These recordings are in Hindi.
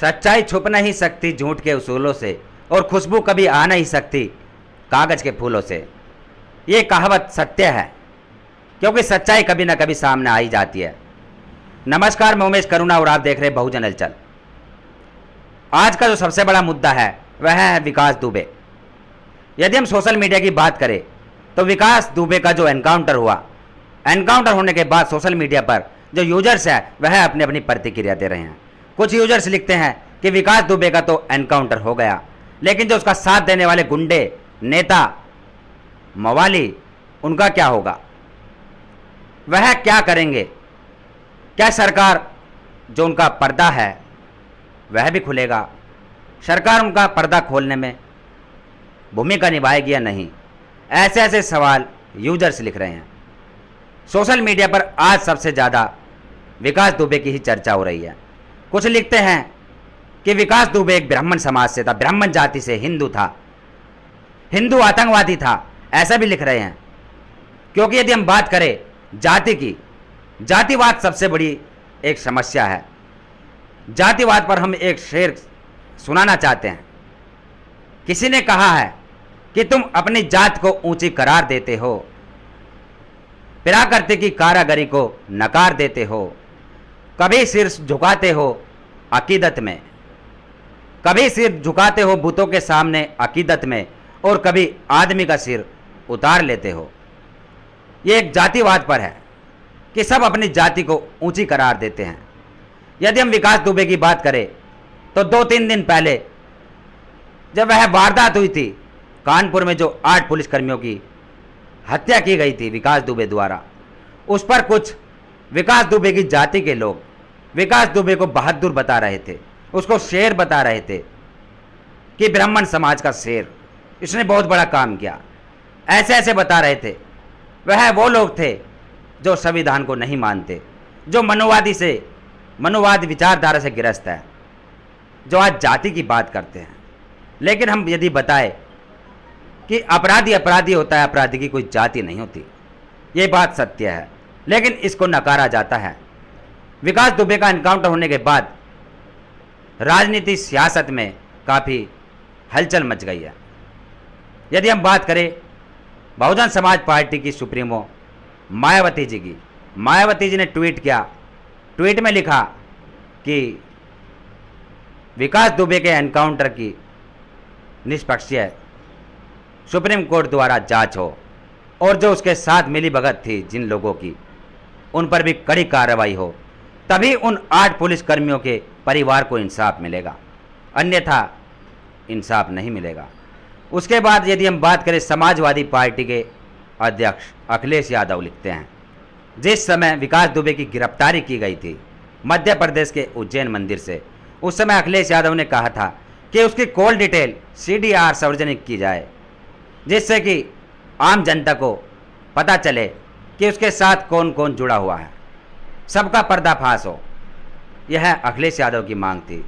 सच्चाई छुप नहीं सकती झूठ के उसूलों से, और खुशबू कभी आ नहीं सकती कागज के फूलों से। ये कहावत सत्य है, क्योंकि सच्चाई कभी ना कभी सामने आ ही जाती है। नमस्कार, मैं उमेश करुणा और आप देख रहे हैं बहुजन हलचल। आज का जो सबसे बड़ा मुद्दा है वह है विकास दुबे। यदि हम सोशल मीडिया की बात करें तो विकास दुबे का जो एनकाउंटर हुआ, एनकाउंटर होने के बाद सोशल मीडिया पर जो यूजर्स है वह अपनी अपनी प्रतिक्रिया दे रहे हैं। कुछ यूजर्स लिखते हैं कि विकास दुबे का तो एनकाउंटर हो गया, लेकिन जो उसका साथ देने वाले गुंडे, नेता, मवाली, उनका क्या होगा? वह क्या करेंगे? क्या सरकार जो उनका पर्दा है वह भी खुलेगा? सरकार उनका पर्दा खोलने में भूमिका निभाएगी या नहीं? ऐसे ऐसे सवाल यूजर्स लिख रहे हैं। सोशल मीडिया पर आज सबसे ज़्यादा विकास दुबे की ही चर्चा हो रही है। कुछ लिखते हैं कि विकास दुबे एक ब्राह्मण समाज से था, ब्राह्मण जाति से, हिंदू था, हिंदू आतंकवादी था, ऐसा भी लिख रहे हैं। क्योंकि यदि हम बात करें जाति की, जातिवाद सबसे बड़ी एक समस्या है। जातिवाद पर हम एक शेर सुनाना चाहते हैं। किसी ने कहा है कि तुम अपनी जात को ऊंची करार देते हो, प्राकृति की कारागरी को नकार देते हो, कभी सिर झुकाते हो अकीदत में, कभी सिर झुकाते हो बुतों के सामने अकीदत में, और कभी आदमी का सिर उतार लेते हो। ये एक जातिवाद पर है कि सब अपनी जाति को ऊंची करार देते हैं। यदि हम विकास दुबे की बात करें तो 2-3 दिन पहले जब वह वारदात हुई थी कानपुर में, जो 8 पुलिसकर्मियों की हत्या की गई थी विकास दुबे द्वारा, उस पर कुछ विकास दुबे की जाति के लोग विकास दुबे को बहादुर बता रहे थे, उसको शेर बता रहे थे कि ब्राह्मण समाज का शेर, इसने बहुत बड़ा काम किया, ऐसे ऐसे बता रहे थे। वह वो लोग थे जो संविधान को नहीं मानते, जो मनुवाद विचारधारा से गिरस्त है, जो आज जाति की बात करते हैं। लेकिन हम यदि बताएं कि अपराधी अपराधी होता है, अपराधी की कोई जाति नहीं होती, ये बात सत्य है, लेकिन इसको नकारा जाता है। विकास दुबे का एनकाउंटर होने के बाद राजनीति, सियासत में काफ़ी हलचल मच गई है। यदि हम बात करें बहुजन समाज पार्टी की सुप्रीमो मायावती जी की, मायावती जी ने ट्वीट किया, ट्वीट में लिखा कि विकास दुबे के एनकाउंटर की निष्पक्षीय सुप्रीम कोर्ट द्वारा जांच हो, और जो उसके साथ मिली भगत थी जिन लोगों की, उन पर भी कड़ी कार्रवाई हो, तभी उन 8 पुलिसकर्मियों के परिवार को इंसाफ मिलेगा, अन्यथा इंसाफ नहीं मिलेगा। उसके बाद यदि हम बात करें समाजवादी पार्टी के अध्यक्ष अखिलेश यादव लिखते हैं, जिस समय विकास दुबे की गिरफ्तारी की गई थी मध्य प्रदेश के उज्जैन मंदिर से, उस समय अखिलेश यादव ने कहा था कि उसकी कॉल डिटेल CDR सार्वजनिक की जाए, जिससे कि आम जनता को पता चले कि उसके साथ कौन कौन जुड़ा हुआ है, सबका पर्दाफाश हो। यह अखिलेश यादव की मांग थी।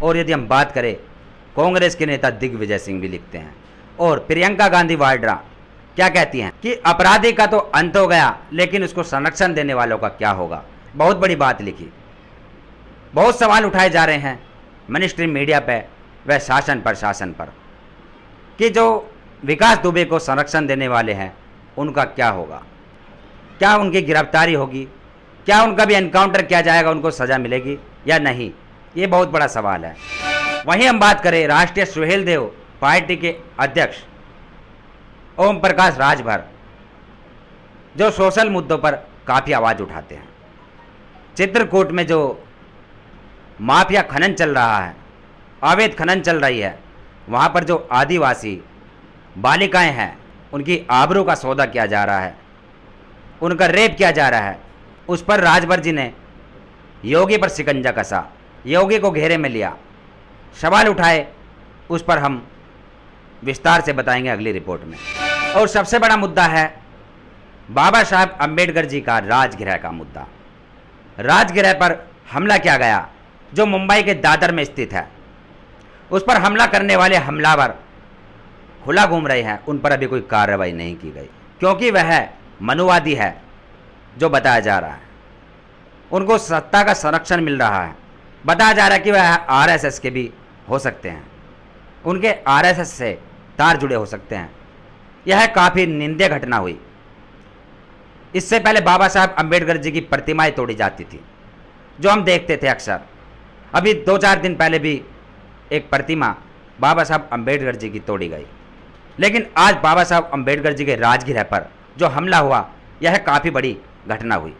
और यदि हम बात करें कांग्रेस के नेता दिग्विजय सिंह भी लिखते हैं, और प्रियंका गांधी वाड्रा क्या कहती हैं कि अपराधी का तो अंत हो गया, लेकिन उसको संरक्षण देने वालों का क्या होगा? बहुत बड़ी बात लिखी। बहुत सवाल उठाए जा रहे हैं मिनिस्ट्री मीडिया पे व शासन प्रशासन पर कि जो विकास दुबे को संरक्षण देने वाले हैं उनका क्या होगा? क्या उनकी गिरफ्तारी होगी? क्या उनका भी एनकाउंटर किया जाएगा, उनको सज़ा मिलेगी या नहीं? ये बहुत बड़ा सवाल है। वहीं हम बात करें राष्ट्रीय सुहेलदेव पार्टी के अध्यक्ष ओम प्रकाश राजभर, जो सोशल मुद्दों पर काफ़ी आवाज़ उठाते हैं। चित्रकूट में जो माफिया खनन चल रहा है, अवैध खनन चल रही है, वहाँ पर जो आदिवासी बालिकाएं हैं उनकी आबरू का सौदा किया जा रहा है, उनका रेप किया जा रहा है, उस पर राजभर जी ने योगी पर शिकंजा कसा, योगी को घेरे में लिया, सवाल उठाए। उस पर हम विस्तार से बताएंगे अगली रिपोर्ट में। और सबसे बड़ा मुद्दा है बाबा साहब अम्बेडकर जी का राजगृह का मुद्दा। राजगृह पर हमला किया गया जो मुंबई के दादर में स्थित है। उस पर हमला करने वाले हमलावर खुला घूम रहे हैं, उन पर अभी कोई कार्रवाई नहीं की गई, क्योंकि वह मनुवादी है जो बताया जा रहा है। उनको सत्ता का संरक्षण मिल रहा है, बताया जा रहा है कि वह आरएसएस के भी हो सकते हैं, उनके आरएसएस से तार जुड़े हो सकते हैं। यह काफ़ी निंदनीय घटना हुई। इससे पहले बाबा साहब अंबेडकर जी की प्रतिमाएं तोड़ी जाती थी, जो हम देखते थे अक्सर। अभी 2-4 दिन पहले भी एक प्रतिमा बाबा साहब अंबेडकर जी की तोड़ी गई। लेकिन आज बाबा साहब अंबेडकर जी के राजगृह पर जो हमला हुआ, यह काफ़ी बड़ी घटना हुई।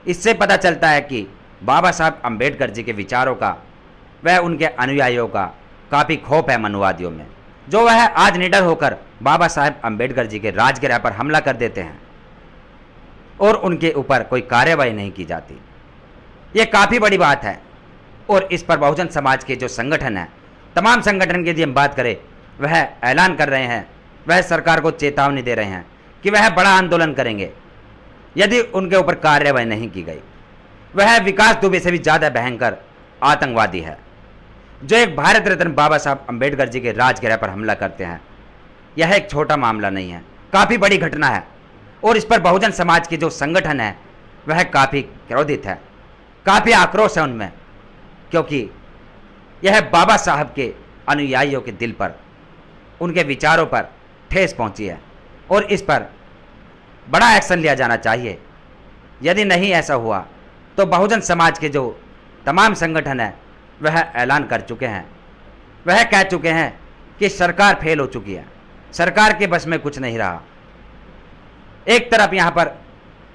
इससे पता चलता है कि बाबा साहब अंबेडकर जी के विचारों का वह उनके अनुयायियों का काफ़ी खौफ है मनुवादियों में, जो वह आज निडर होकर बाबा साहब अंबेडकर जी के राजगृह पर हमला कर देते हैं और उनके ऊपर कोई कार्रवाई नहीं की जाती। ये काफ़ी बड़ी बात है। और इस पर बहुजन समाज के जो संगठन हैं, तमाम संगठन की यदि हम बात करें, वह ऐलान कर रहे हैं, वह सरकार को चेतावनी दे रहे हैं कि वह बड़ा आंदोलन करेंगे यदि उनके ऊपर कार्रवाई नहीं की गई। वह विकास दुबे से भी ज़्यादा भयंकर आतंकवादी है, जो एक भारत रत्न बाबा साहब अंबेडकर जी के राजगृह पर हमला करते हैं। यह एक छोटा मामला नहीं है, काफ़ी बड़ी घटना है। और इस पर बहुजन समाज के जो संगठन है, वह काफ़ी क्रोधित है, काफ़ी आक्रोश है उनमें, क्योंकि यह बाबा साहब के अनुयायियों के दिल पर, उनके विचारों पर ठेस पहुंची है और इस पर बड़ा एक्शन लिया जाना चाहिए। यदि नहीं ऐसा हुआ तो बहुजन समाज के जो तमाम संगठन हैं, वह ऐलान कर चुके हैं, वह कह चुके हैं कि सरकार फेल हो चुकी है, सरकार के बस में कुछ नहीं रहा। एक तरफ यहाँ पर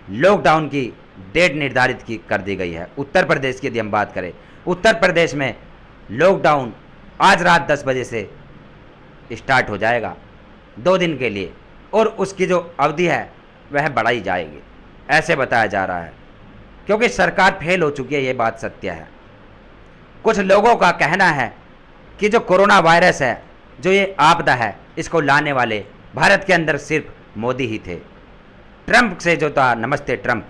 लॉकडाउन की डेट निर्धारित की कर दी गई है। उत्तर प्रदेश की यदि हम बात करें, उत्तर प्रदेश में लॉकडाउन आज रात 10 बजे से स्टार्ट हो जाएगा 2 दिन के लिए, और उसकी जो अवधि है वह बढ़ाई जाएगी, ऐसे बताया जा रहा है, क्योंकि सरकार फेल हो चुकी है। ये बात सत्य है। कुछ लोगों का कहना है कि जो कोरोना वायरस है, जो ये आपदा है, इसको लाने वाले भारत के अंदर सिर्फ मोदी ही थे। ट्रंप से जो था, नमस्ते ट्रंप,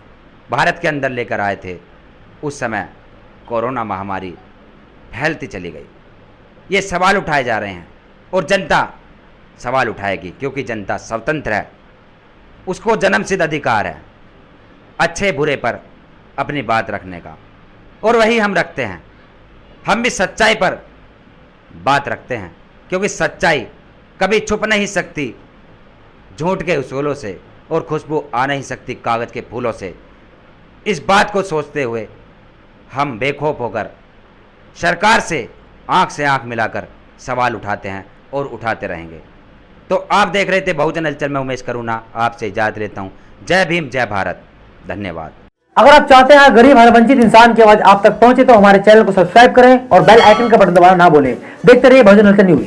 भारत के अंदर लेकर आए थे, उस समय कोरोना महामारी फैलती चली गई। ये सवाल उठाए जा रहे हैं और जनता सवाल उठाएगी, क्योंकि जनता स्वतंत्र है, उसको जन्मसिद्ध अधिकार है अच्छे बुरे पर अपनी बात रखने का, और वही हम रखते हैं। हम भी सच्चाई पर बात रखते हैं, क्योंकि सच्चाई कभी छुप नहीं सकती झूठ के उसूलों से, और खुशबू आ नहीं सकती कागज़ के फूलों से। इस बात को सोचते हुए हम बेखौफ होकर सरकार से आंख मिलाकर सवाल उठाते हैं और उठाते रहेंगे। तो आप देख रहे थे बहुजन हलचल में उमेश करुणा, आपसे इजाज़त लेता हूँ। जय भीम, जय भारत, धन्यवाद। अगर आप चाहते हैं गरीब हर वंचित इंसान की आवाज आप तक पहुंचे, तो हमारे चैनल को सब्सक्राइब करें और बेल आइकन का बटन दबाना ना भूलें। देखते रहिए बहुजन हलचल न्यूज।